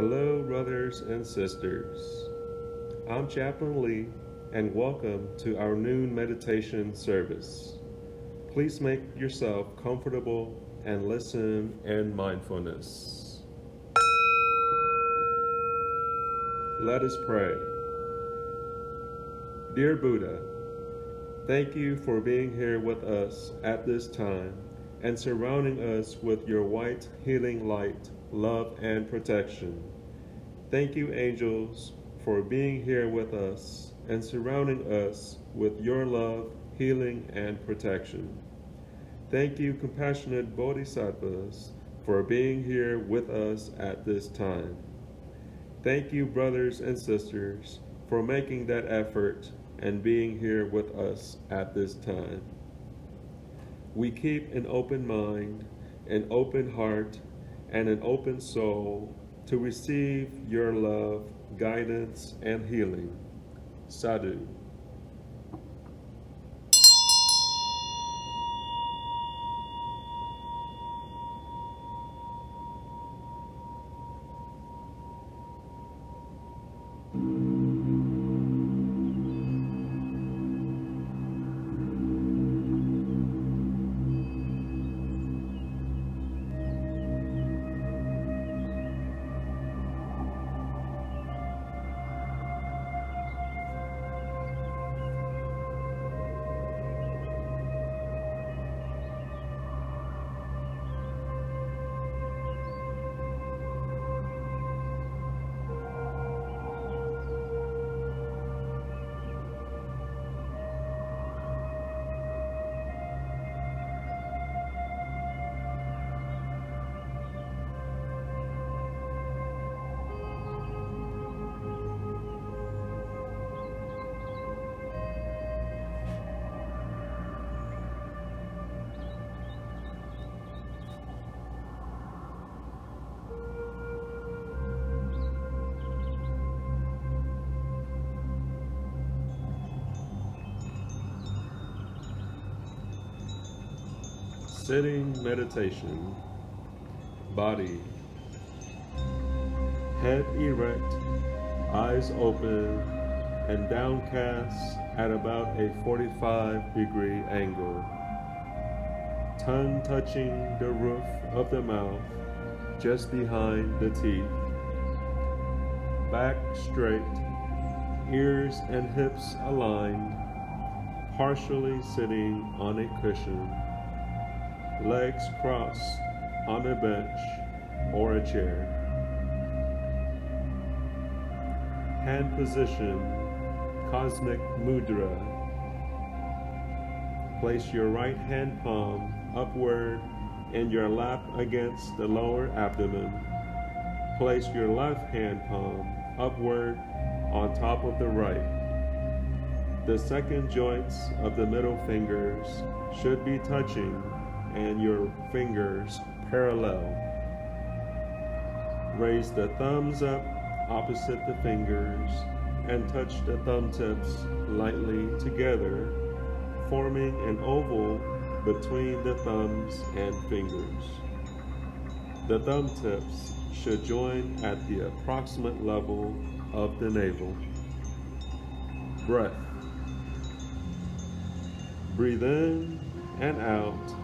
Hello, brothers and sisters. I'm Chaplain Lee, and welcome to our noon meditation service. Please make yourself comfortable and listen in mindfulness. Let us pray. Dear Buddha, thank you for being here with us at this time and surrounding us with your white healing light, love, and protection. Thank you, angels, for being here with us and surrounding us with your love, healing, and protection. Thank you, compassionate bodhisattvas, for being here with us at this time. Thank you, brothers and sisters, for making that effort and being here with us at this time. We keep an open mind, an open heart, and an open soul to receive your love, guidance, and healing. Sadhu. Sitting meditation. Body. Head erect, eyes open, and downcast at about a 45-degree angle. Tongue touching the roof of the mouth, just behind the teeth. Back straight, ears and hips aligned, partially sitting on a cushion. Legs crossed on a bench or a chair. Hand position, cosmic mudra. Place your right hand palm upward in your lap against the lower abdomen. Place your left hand palm upward on top of the right. The second joints of the middle fingers should be touching and your fingers parallel. Raise the thumbs up opposite the fingers and touch the thumb tips lightly together, forming an oval between the thumbs and fingers. The thumb tips should join at the approximate level of the navel. Breath. Breathe in and out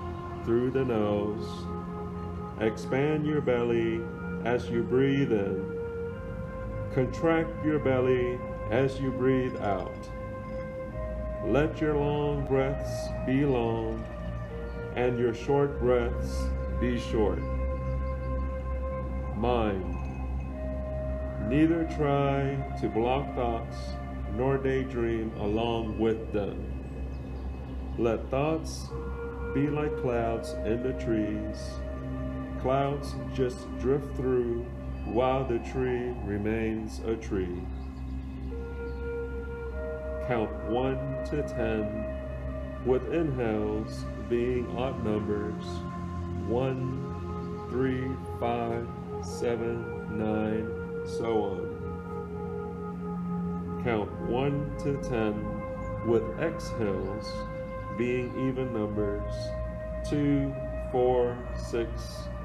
through the nose. Expand your belly as you breathe in. Contract your belly as you breathe out. Let your long breaths be long and your short breaths be short. Mind. Neither try to block thoughts nor daydream along with them. Let thoughts be like clouds in the trees. Clouds just drift through while the tree remains a tree. Count 1 to 10, with inhales being odd numbers. 1, 3, 5, 7, 9, so on. Count 1 to 10, with exhales being even numbers. 2, 4, 6,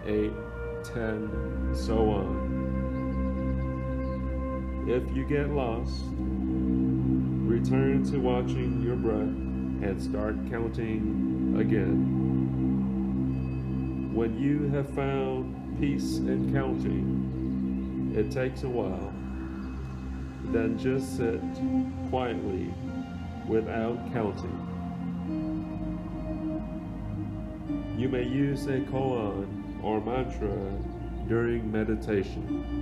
8, 10, so on. If you get lost, return to watching your breath and start counting again. When you have found peace in counting, it takes a while, then just sit quietly without counting. You may use a koan or mantra during meditation.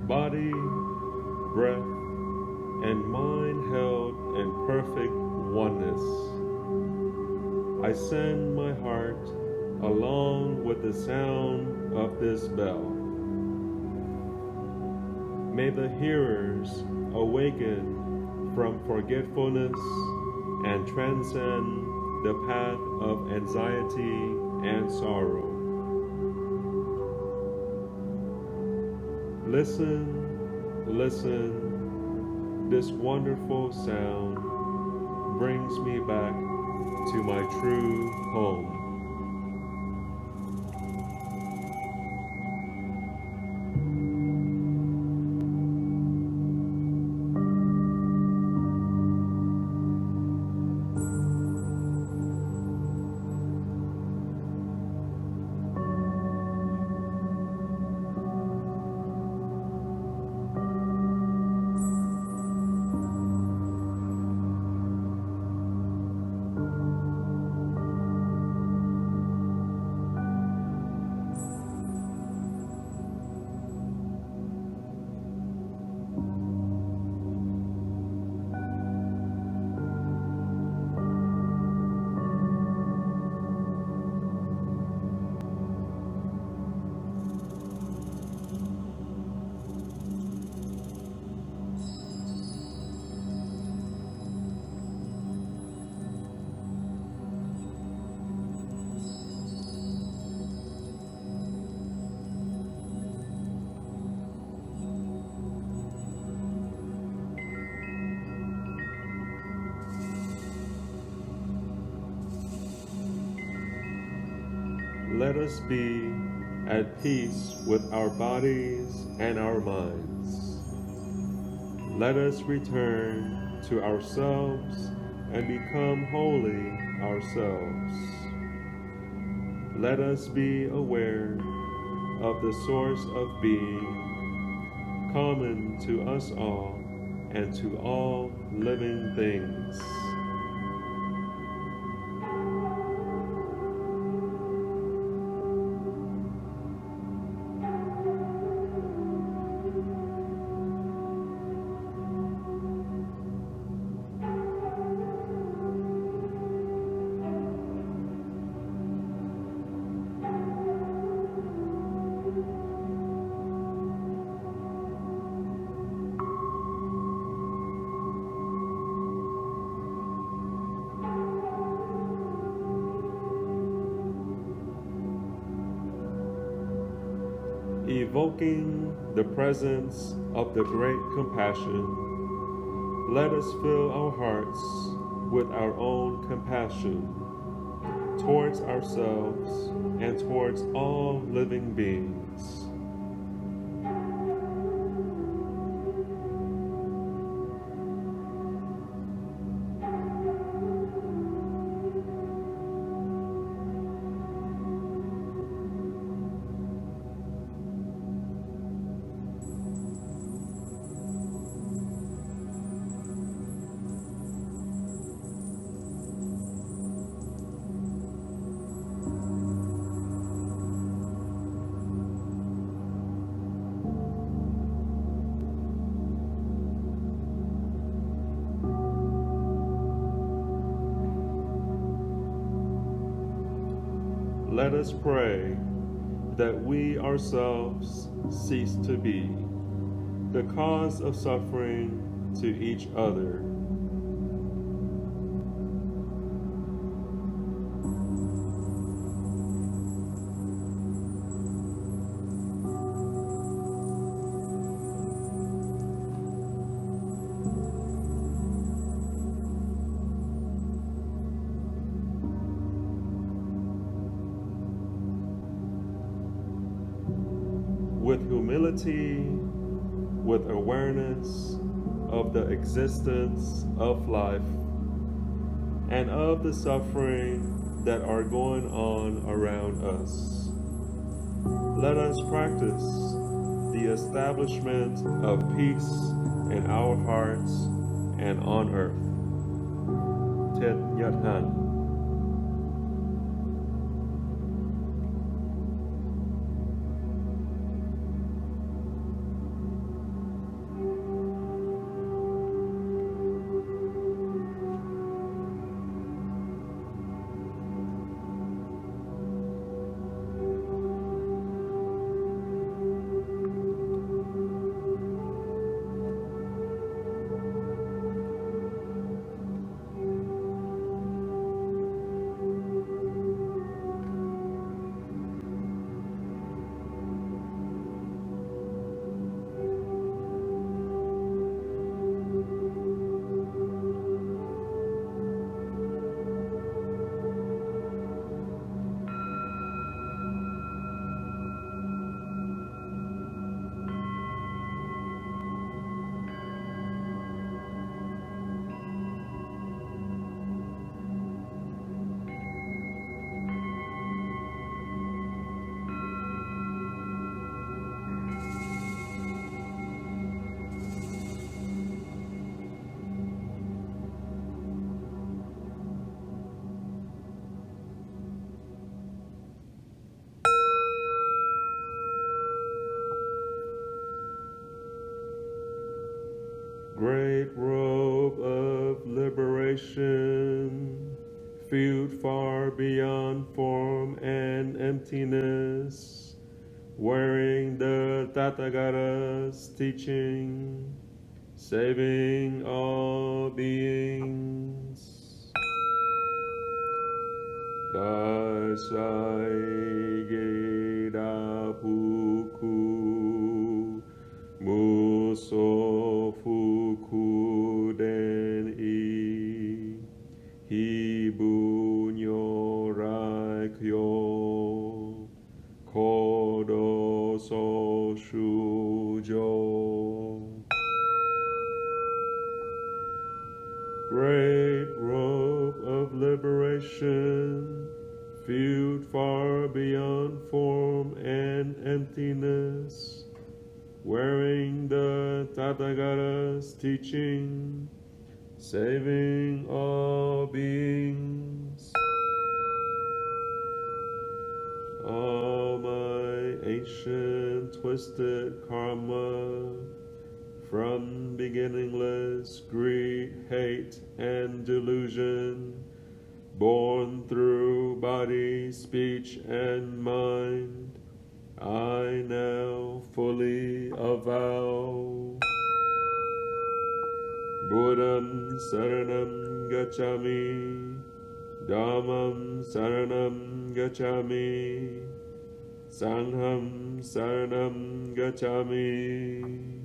Body, breath, and mind held in perfect oneness. I send my heart along with the sound of this bell. May the hearers awaken from forgetfulness and transcend the path of anxiety and sorrow. Listen, listen, this wonderful sound brings me back to my true home. let us be at peace with our bodies and our minds. Let us return to ourselves and become holy ourselves. Let us be aware of the source of being common to us all and to all living things. Evoking the presence of the great compassion, let us fill our hearts with our own compassion towards ourselves and towards all living beings. Let us pray that we ourselves cease to be the cause of suffering to each other. With humility, with awareness of the existence of life and of the suffering that are going on around us, let us practice the establishment of peace in our hearts and on earth. Tet Yat Han. Great robe of liberation, viewed far beyond form and emptiness, wearing the Tathagata's teaching, saving all beings. Dasai Geda Puku Muso Fukuden I Hibu Nyorai Kyo. expression, viewed far beyond form and emptiness, wearing the Tathagata's teaching, saving all beings. All my ancient twisted karma, from beginningless greed, hate, and delusion, born through body, speech, and mind, I now fully avow. Buddham Saranam Gacchami, Dhammam Saranam Gacchami, Sangham Saranam Gacchami.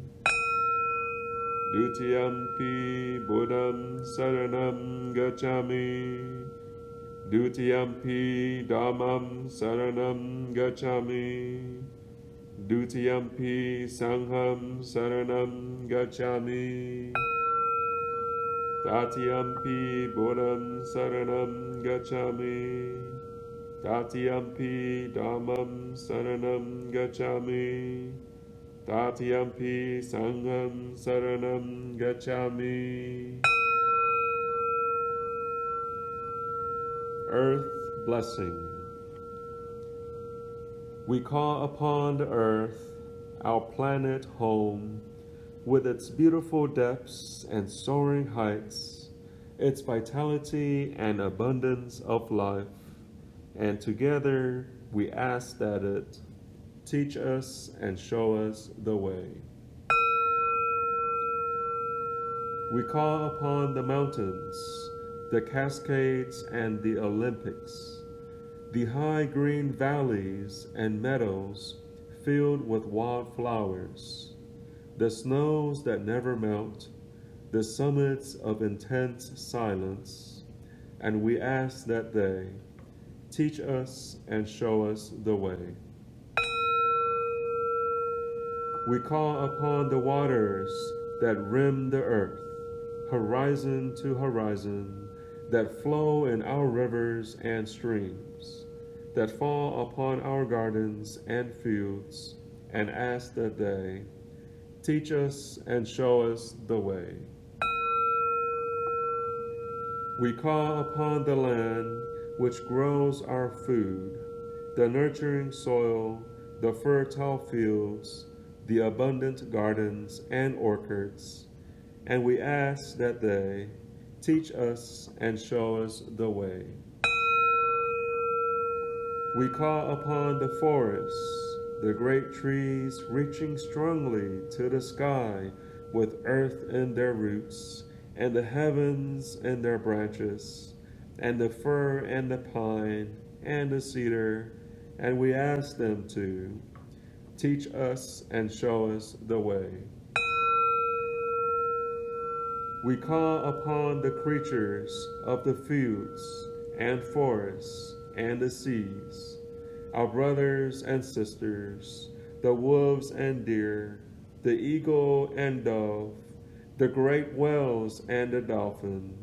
Dutiyampi Buddham Saranam Gacchami, Dutiyampi Dhammam Saranam Gacchami, Dutiyampi Sangham Saranam Gacchami. Tatiyampi Buddham Saranam Gacchami, Tatiyampi Dhammam Saranam Gacchami, Tatiyampi Sangham Saranam Gacchami. Earth Blessing. We call upon the earth, our planet home, with its beautiful depths and soaring heights, its vitality and abundance of life, and together we ask that it teach us and show us the way. We call upon the mountains, the Cascades and the Olympics, the high green valleys and meadows filled with wildflowers, the snows that never melt, the summits of intense silence, and we ask that they teach us and show us the way. We call upon the waters that rim the earth, horizon to horizon, that flow in our rivers and streams, that fall upon our gardens and fields, and ask that they teach us and show us the way. We call upon the land which grows our food, the nurturing soil, the fertile fields, the abundant gardens and orchards, and we ask that they teach us and show us the way. We call upon the forests, the great trees reaching strongly to the sky with earth in their roots, and the heavens in their branches, and the fir and the pine and the cedar, and we ask them to teach us and show us the way. We call upon the creatures of the fields and forests and the seas, our brothers and sisters, the wolves and deer, the eagle and dove, the great whales and the dolphin,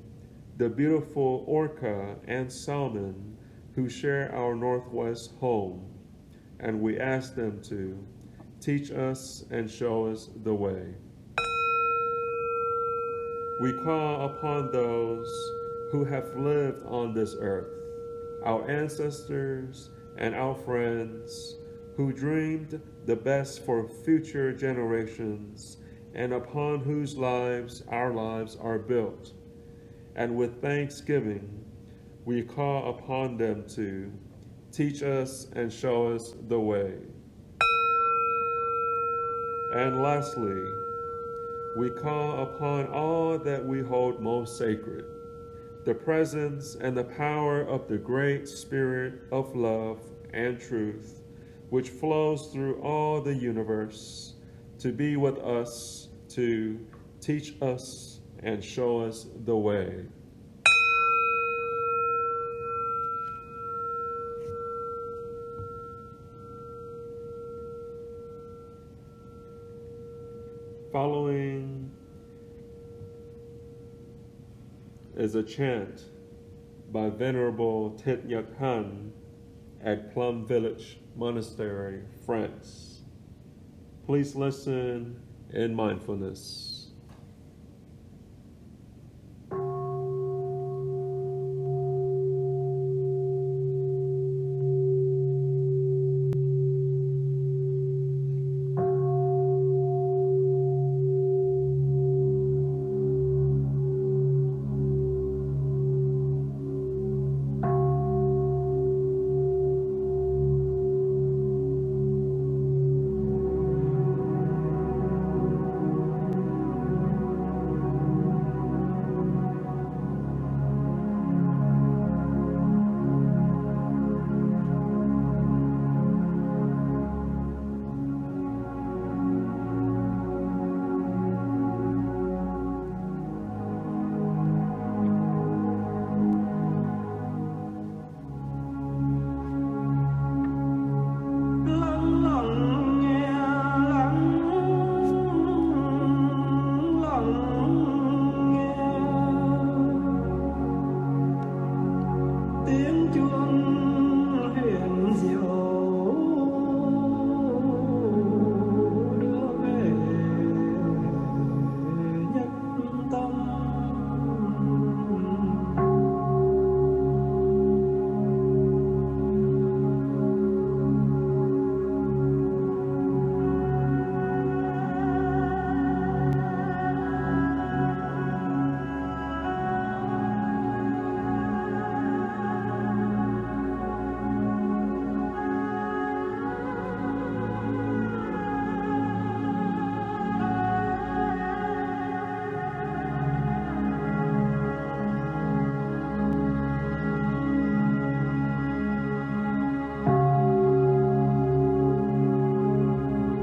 the beautiful orca and salmon who share our northwest home, and we ask them to teach us and show us the way. We call upon those who have lived on this earth, our ancestors and our friends who dreamed the best for future generations and upon whose lives our lives are built. And with thanksgiving, we call upon them to teach us and show us the way. And lastly, we call upon all that we hold most sacred, the presence and the power of the great spirit of love and truth, which flows through all the universe, to be with us, to teach us and show us the way. Following is a chant by Venerable Thich Nhat Hanh at Plum Village Monastery, France. Please listen in mindfulness.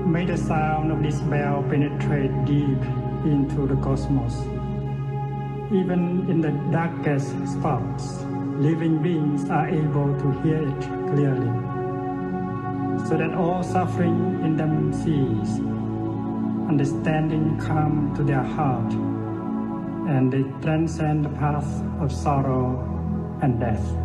May the sound of this bell penetrate deep into the cosmos. Even in the darkest spots, living beings are able to hear it clearly, so that all suffering in them cease, understanding come to their heart, and they transcend the path of sorrow and death.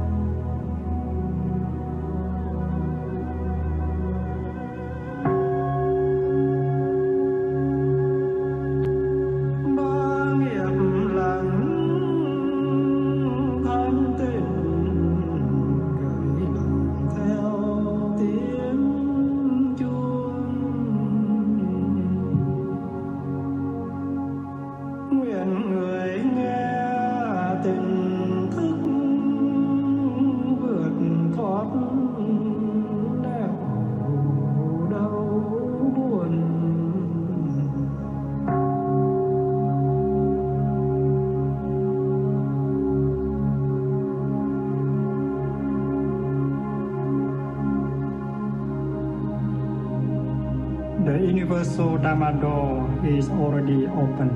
The universal Dharma door is already open.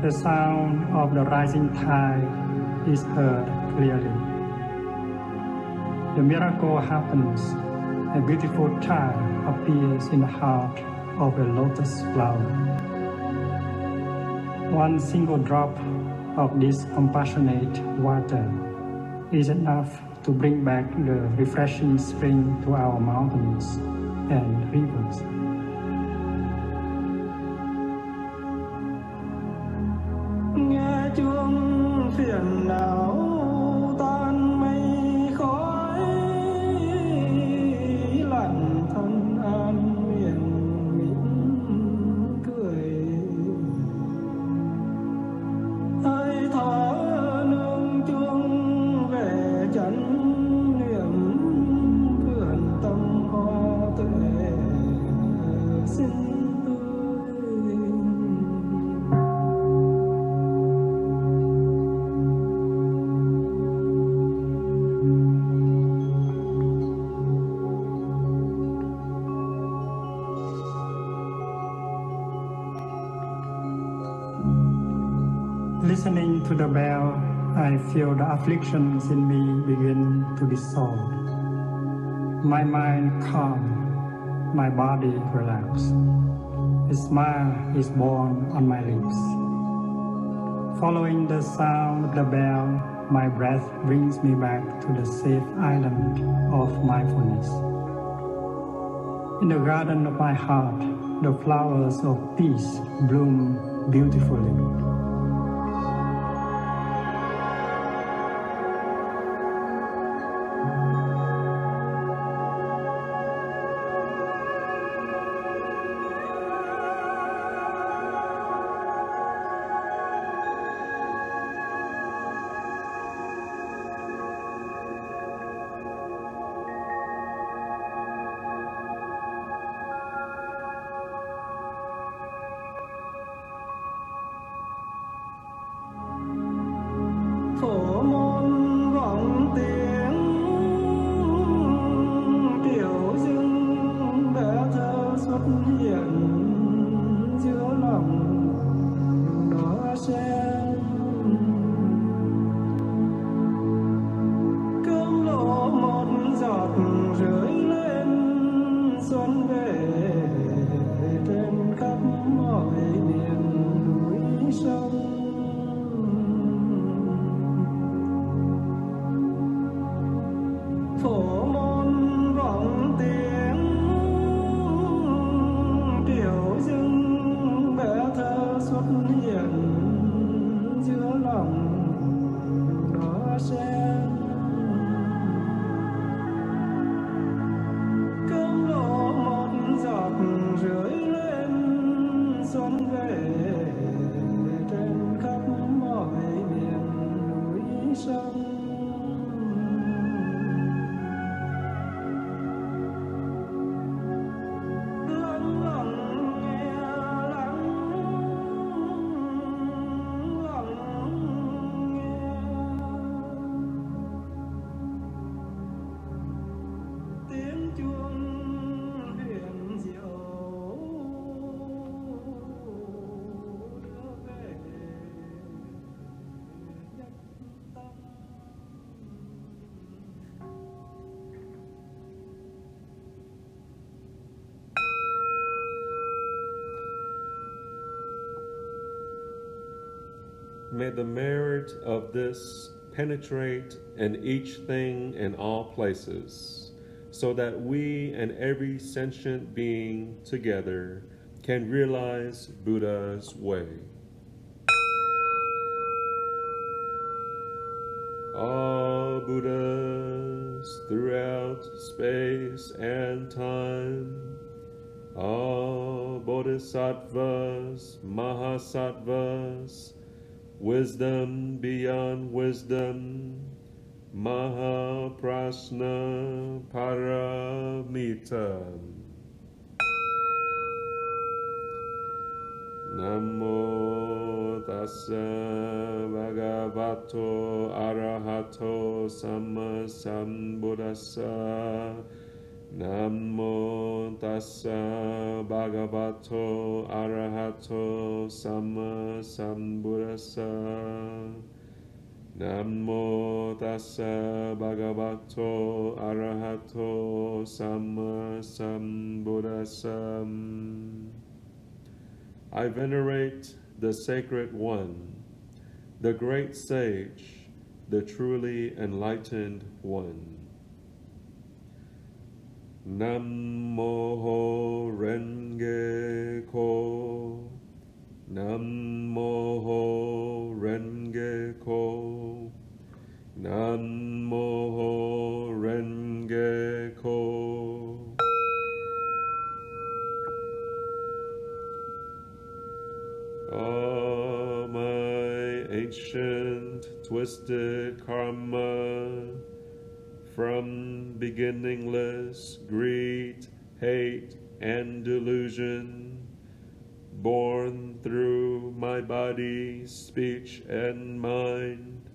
The sound of the rising tide is heard clearly. The miracle happens. A beautiful child appears in the heart of a lotus flower. One single drop of this compassionate water is enough to bring back the refreshing spring to our mountains and rivers. Nghe chuông phiền não tan mây khói, lặng thân an miệng mỉm cười. Hơi thở nương chuông về chánh niệm, vườn tâm hoa tuệ xinh tươi. Listening to the bell, I feel the afflictions in me begin to dissolve. My mind calm, my body relaxed. A smile is born on my lips. Following the sound of the bell, my breath brings me back to the safe island of mindfulness. In the garden of my heart, the flowers of peace bloom beautifully. phổ môn vọng tiếng tiểu dưng bé thơ xuất hiện giữa lòng đóa sen cơm lộ một giọt rơi lên xuân về trên khắp mọi miền núi sông. Phổ môn vọng tiếng tiểu dưng bé thơ xuất hiện giữa lòng đóa sen cơm lộ một giọt rơi lên xuân về trên khắp mọi miền núi sông. Tiếng chuông huyền diệu đưa về nhất tâm. May the merit of this penetrate in each thing in all places, so that we and every sentient being together can realize Buddha's way. All Buddhas throughout space and time, all Bodhisattvas, Mahasattvas, wisdom beyond wisdom, Mahaprasna Paramita. Namo tassa bhagavato arahato samma sambuddhassa. Namo tassa bhagavato arahato samma sambuddhassa. Namo tassa bhagavato arahato samma sambuddhassa. I venerate the Sacred One, the Great Sage, the truly enlightened One. Nammo Renge Ko, Nammo Renge Ko, Nammo Renge Ko. All my ancient twisted karma, from beginningless greed, hate, and delusion, born through my body, speech, and mind,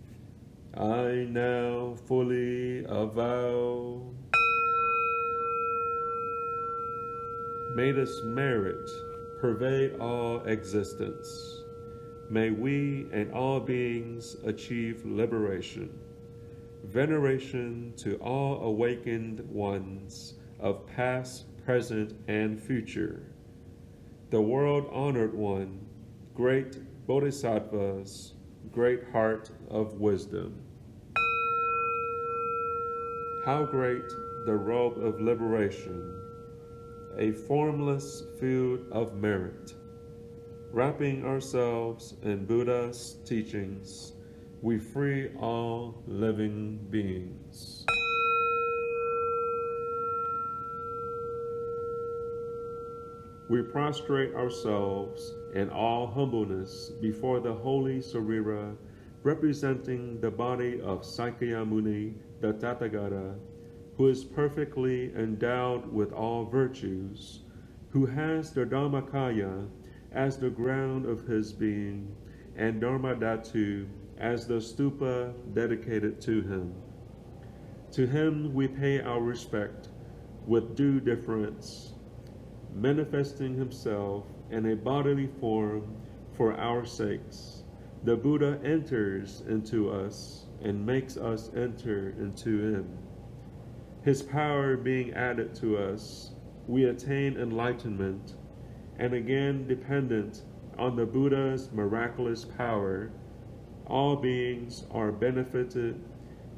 I now fully avow. May this merit pervade all existence. May we and all beings achieve liberation. Veneration to all awakened ones of past, present, and future. The world-honored one, great bodhisattvas, great heart of wisdom. How great the robe of liberation, a formless field of merit. Wrapping ourselves in Buddha's teachings, we free all living beings. We prostrate ourselves in all humbleness before the holy Sarira, representing the body of Sakyamuni, the Tathagata, who is perfectly endowed with all virtues, who has the Dharmakaya as the ground of his being, and Dharmadhatu as the stupa dedicated to him. To him we pay our respect with due deference, manifesting himself in a bodily form for our sakes. The Buddha enters into us and makes us enter into him. His power being added to us, we attain enlightenment, and again dependent on the Buddha's miraculous power, all beings are benefited,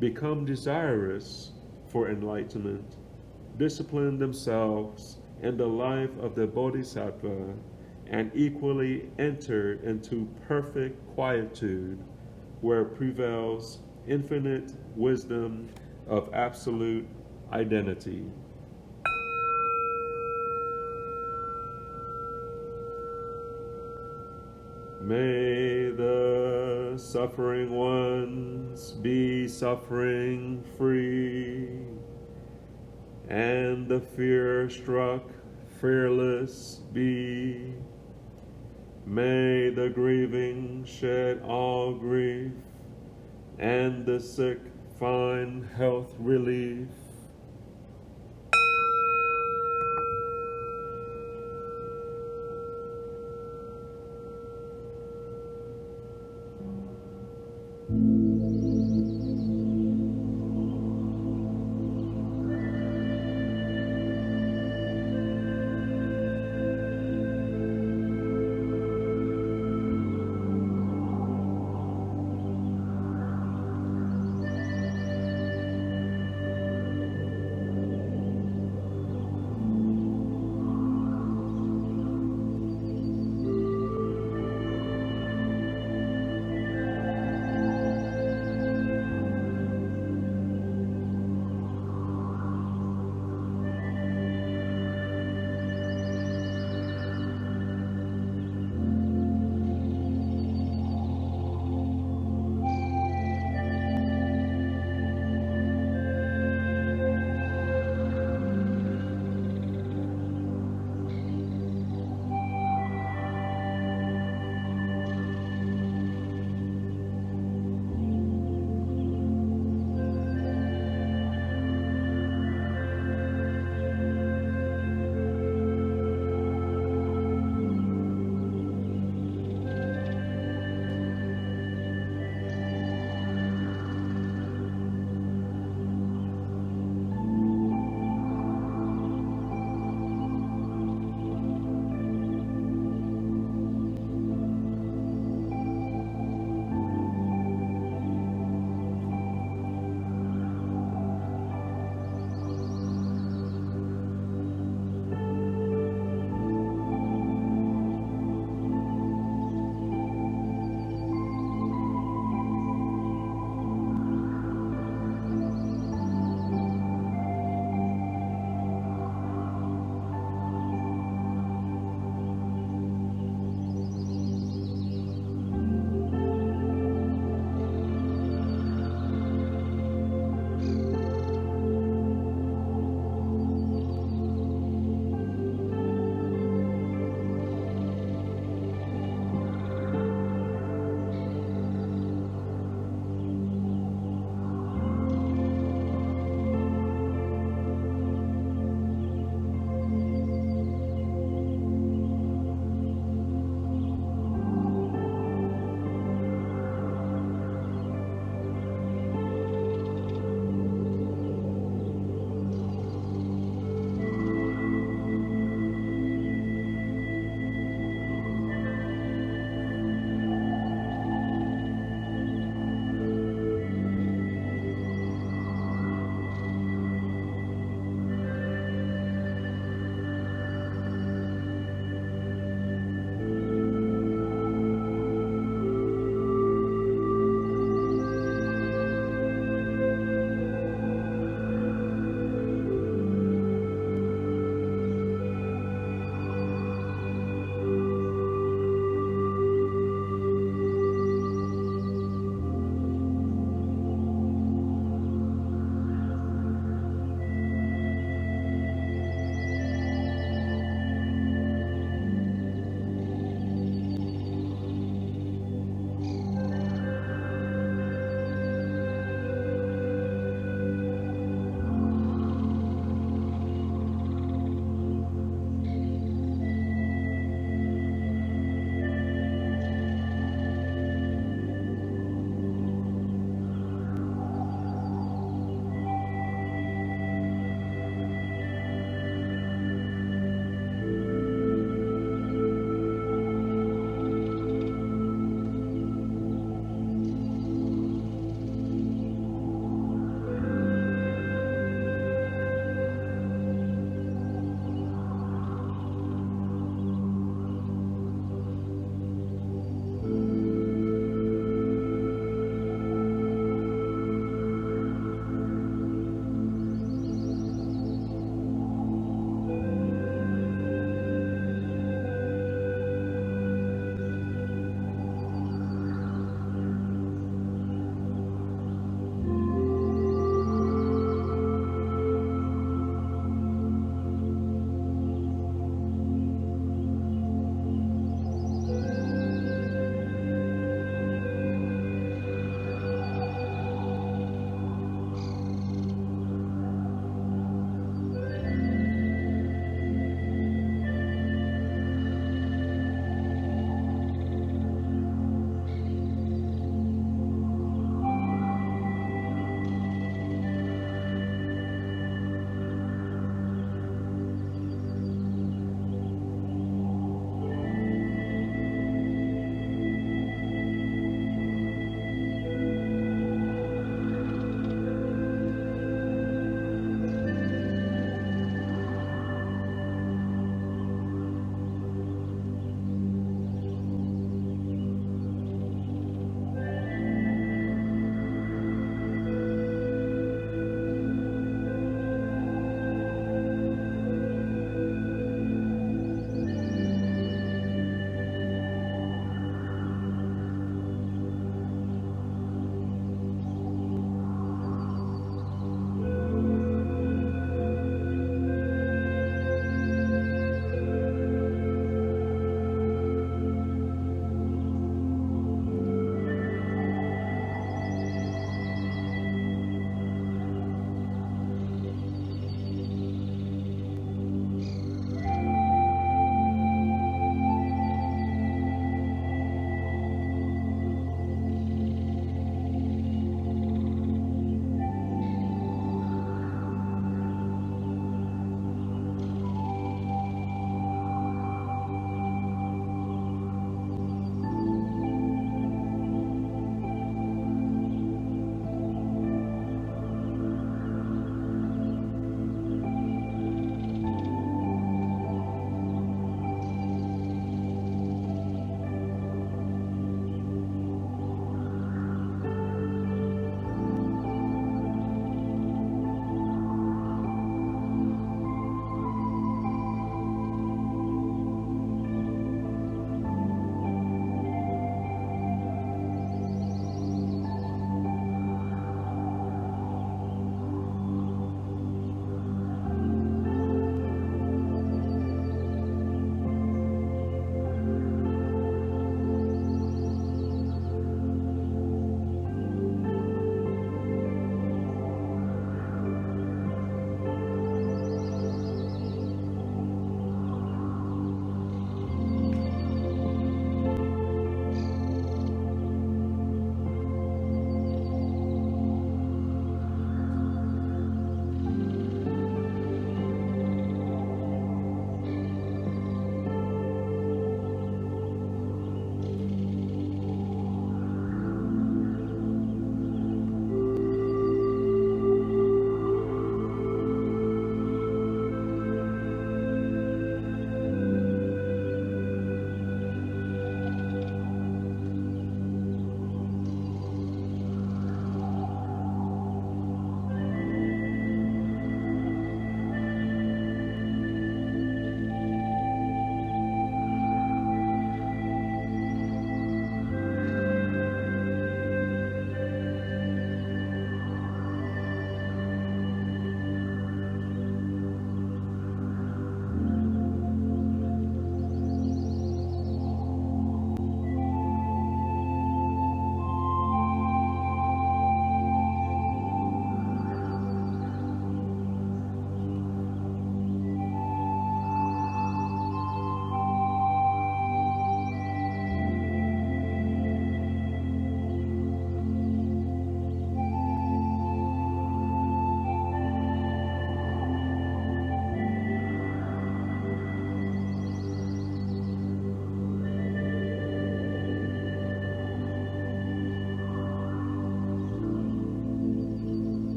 become desirous for enlightenment, discipline themselves in the life of the Bodhisattva, and equally enter into perfect quietude, where prevails infinite wisdom of absolute identity. May the suffering ones be suffering free, and the fear-struck fearless be. May the grieving shed all grief, and the sick find health relief.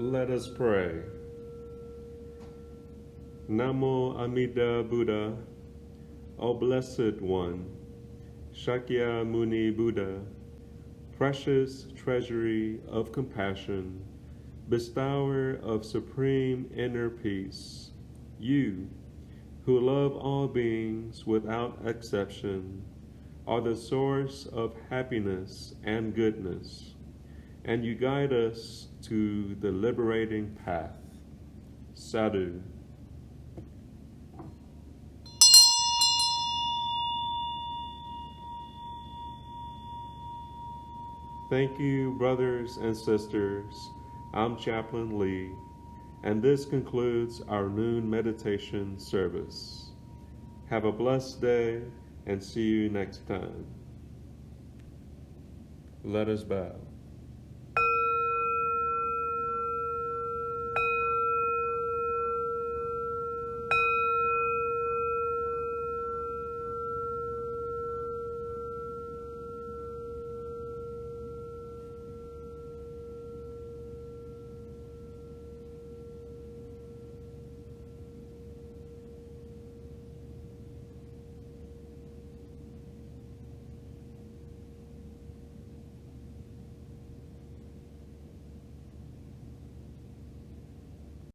Let us pray. Namo Amida Buddha, O Blessed One, Shakya Muni Buddha, precious treasury of compassion, bestower of supreme inner peace, you, who love all beings without exception, are the source of happiness and goodness, and you guide us to the liberating path. Sadhu. Thank you, brothers and sisters. I'm Chaplain Lee, and this concludes our noon meditation service. Have a blessed day, and see you next time. Let us bow.